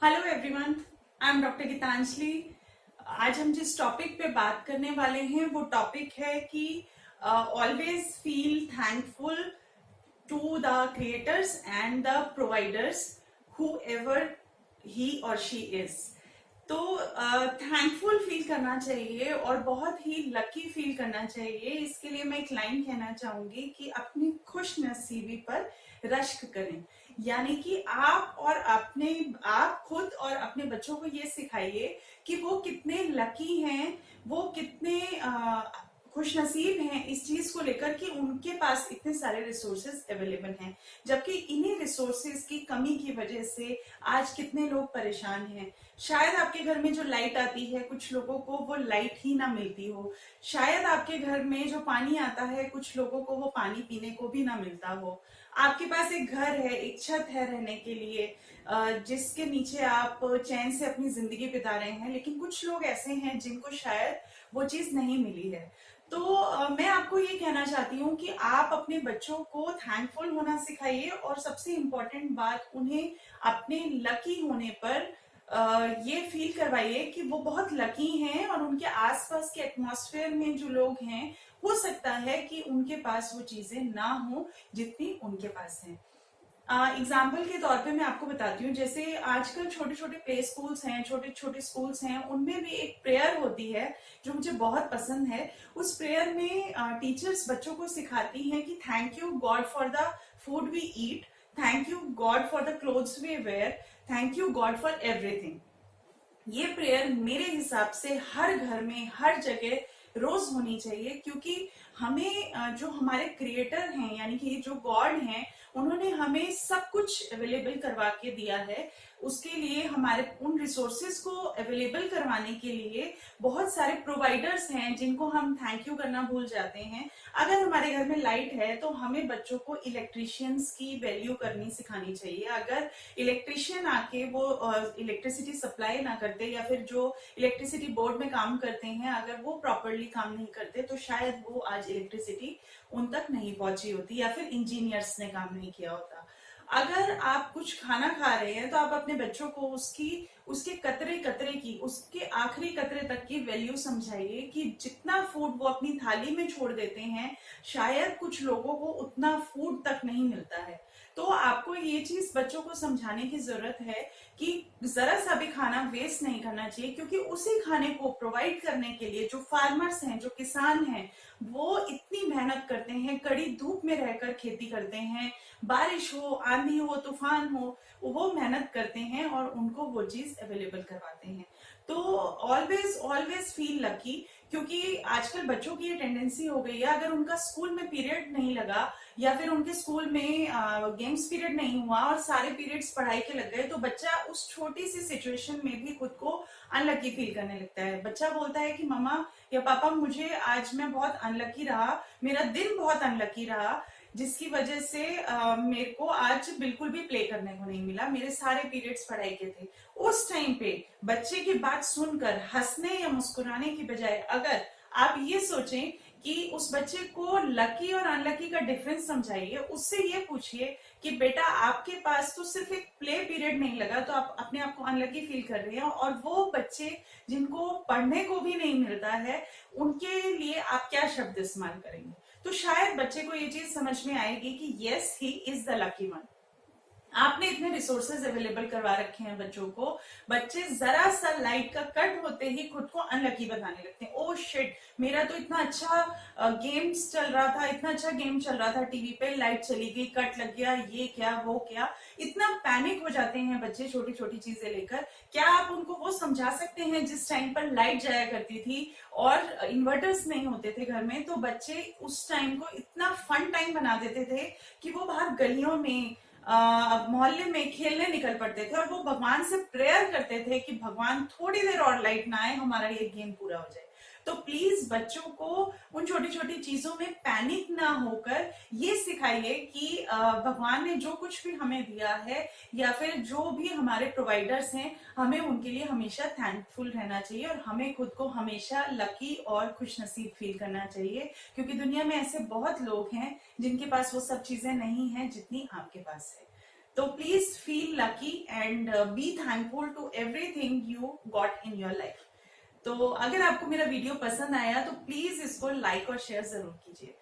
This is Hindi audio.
Hello everyone, I am doctor Geetanjali. आज हम जिस टॉपिक पे बात करने वाले हैं वो टॉपिक है कि always feel thankful to the creators and the providers whoever he or she is। तो थैंकफुल फील करना चाहिए और बहुत ही लकी फील करना चाहिए। इसके लिए मैं एक लाइन कहना चाहूंगी कि अपनी खुश नसीबी पर रश्क करें। यानी कि आप खुद और अपने बच्चों को ये सिखाइए कि वो कितने लकी हैं, वो कितने खुश नसीब हैं इस चीज को लेकर कि उनके पास इतने सारे रिसोर्सेज अवेलेबल हैं। जबकि इन्हीं रिसोर्सेज की कमी की वजह से आज कितने लोग परेशान हैं। शायद आपके घर में जो लाइट आती है, कुछ लोगों को वो लाइट ही ना मिलती हो। शायद आपके घर में जो पानी आता है, कुछ लोगों को वो पानी पीने को भी ना मिलता हो। आपके पास एक घर है, एक छत है रहने के लिए, जिसके नीचे आप चैन से अपनी जिंदगी बिता रहे हैं, लेकिन कुछ लोग ऐसे हैं जिनको शायद वो चीज नहीं मिली है। तो मैं आपको ये कहना चाहती हूँ कि आप अपने बच्चों को थैंकफुल होना सिखाइए और सबसे इम्पोर्टेंट बात, उन्हें अपने लकी होने पर ये फील करवाइए कि वो बहुत लकी हैं और उनके आसपास के एटमॉस्फेयर में जो लोग हैं, हो सकता है कि उनके पास वो चीजें ना हो जितनी उनके पास है। एग्जाम्पल के तौर पे मैं आपको बताती हूँ, जैसे आजकल छोटे छोटे प्ले स्कूल्स हैं, छोटे छोटे स्कूल्स हैं, उनमें भी एक प्रेयर होती है जो मुझे बहुत पसंद है। उस प्रेयर में टीचर्स बच्चों को सिखाती हैं कि thank you God for the food we eat, thank you God for the clothes we wear, thank you God for everything. ये प्रेयर मेरे हिसाब से हर घर में, हर जगह रोज होनी चाहिए, क्योंकि हमें जो हमारे क्रिएटर हैं, यानी कि जो गॉड हैं, उन्होंने हमें सब कुछ अवेलेबल करवा के दिया है। उसके लिए हमारे उन रिसोर्सेज को अवेलेबल करवाने के लिए बहुत सारे प्रोवाइडर्स हैं जिनको हम थैंक यू करना भूल जाते हैं। अगर हमारे घर में लाइट है तो हमें बच्चों को इलेक्ट्रिशियंस की वैल्यू करनी सिखानी चाहिए। अगर इलेक्ट्रिशियन आके वो इलेक्ट्रिसिटी सप्लाई ना करते, या फिर जो इलेक्ट्रिसिटी बोर्ड में काम करते हैं अगर वो प्रॉपरली काम नहीं करते, तो शायद वो आज इलेक्ट्रिसिटी उन तक नहीं पहुंची होती, या फिर इंजीनियर्स ने काम नहीं किया होता। अगर आप कुछ खाना खा रहे हैं तो आप अपने बच्चों को उसके कतरे कतरे की, उसके आखिरी कतरे तक की वैल्यू समझाइए कि जितना फूड वो अपनी थाली में छोड़ देते हैं, शायद कुछ लोगों को उतना फूड तक नहीं मिलता है। तो आपको ये चीज बच्चों को समझाने की जरूरत है कि जरा सा भी खाना वेस्ट नहीं करना चाहिए, क्योंकि उसी खाने को प्रोवाइड करने के लिए जो फार्मर्स हैं, जो किसान हैं, वो इतनी मेहनत करते हैं, कड़ी धूप में रहकर खेती करते हैं, बारिश हो, आंधी हो, तूफान हो, वो मेहनत करते हैं और उनको वो चीज अवेलेबल करवाते हैं। तो ऑलवेज ऑलवेज फील लकी, क्योंकि आजकल बच्चों की ये टेंडेंसी हो गई है, अगर उनका स्कूल में पीरियड नहीं लगा, या फिर उनके स्कूल में गेम्स पीरियड नहीं हुआ और सारे पीरियड्स पढ़ाई के लग गए, तो बच्चा उस छोटी सी सिचुएशन में भी खुद को अनलकी फील करने लगता है। बच्चा बोलता है कि मम्मा या पापा, मुझे आज मैं बहुत अनलकी रहा, मेरा दिन बहुत अनलकी रहा, जिसकी वजह से मेरे को आज बिल्कुल भी प्ले करने को नहीं मिला, मेरे सारे पीरियड्स पढ़ाई के थे। उस टाइम पे बच्चे की बात सुनकर हंसने या मुस्कुराने की बजाय अगर आप ये सोचें कि उस बच्चे को लकी और अनलकी का डिफरेंस समझाइए, उससे ये पूछिए कि बेटा, आपके पास तो सिर्फ एक प्ले पीरियड नहीं लगा तो आप अपने आप को अनलकी फील कर रहे हैं, और वो बच्चे जिनको पढ़ने को भी नहीं मिलता है, उनके लिए आप क्या शब्द इस्तेमाल करेंगे? तो शायद बच्चे को ये चीज समझ में आएगी कि yes, he is the lucky one. आपने इतने रिसोर्सेज अवेलेबल करवा रखे हैं बच्चों को, बच्चे जरा सा लाइट का कट होते ही खुद को अनलकी बताने लगते हैं। ओ शिट, मेरा तो इतना अच्छा गेम्स चल रहा था, इतना अच्छा गेम चल रहा था टीवी पे, लाइट चली गई, कट लग गया, ये क्या वो क्या। इतना पैनिक हो जाते हैं बच्चे छोटी छोटी चीजें लेकर। क्या आप उनको वो समझा सकते हैं जिस टाइम पर लाइट जाया करती थी और इन्वर्टर्स नहीं होते थे घर में, तो बच्चे उस टाइम को इतना फन टाइम बना देते थे कि वो बाहर गलियों में, मोहल्ले में खेलने निकल पड़ते थे, और वो भगवान से प्रेयर करते थे कि भगवान थोड़ी देर और लाइट ना आए, हमारा ये गेम पूरा हो जाए। तो प्लीज बच्चों को उन छोटी छोटी चीजों में पैनिक ना होकर ये सिखाइए कि भगवान ने जो कुछ भी हमें दिया है, या फिर जो भी हमारे प्रोवाइडर्स हैं, हमें उनके लिए हमेशा थैंकफुल रहना चाहिए, और हमें खुद को हमेशा लकी और खुश नसीब फील करना चाहिए, क्योंकि दुनिया में ऐसे बहुत लोग हैं जिनके पास वो सब चीजें नहीं है जितनी आपके पास है। तो please feel lucky and be thankful to everything you got in your life. तो अगर आपको मेरा वीडियो पसंद आया तो प्लीज इसको लाइक और शेयर जरूर कीजिए।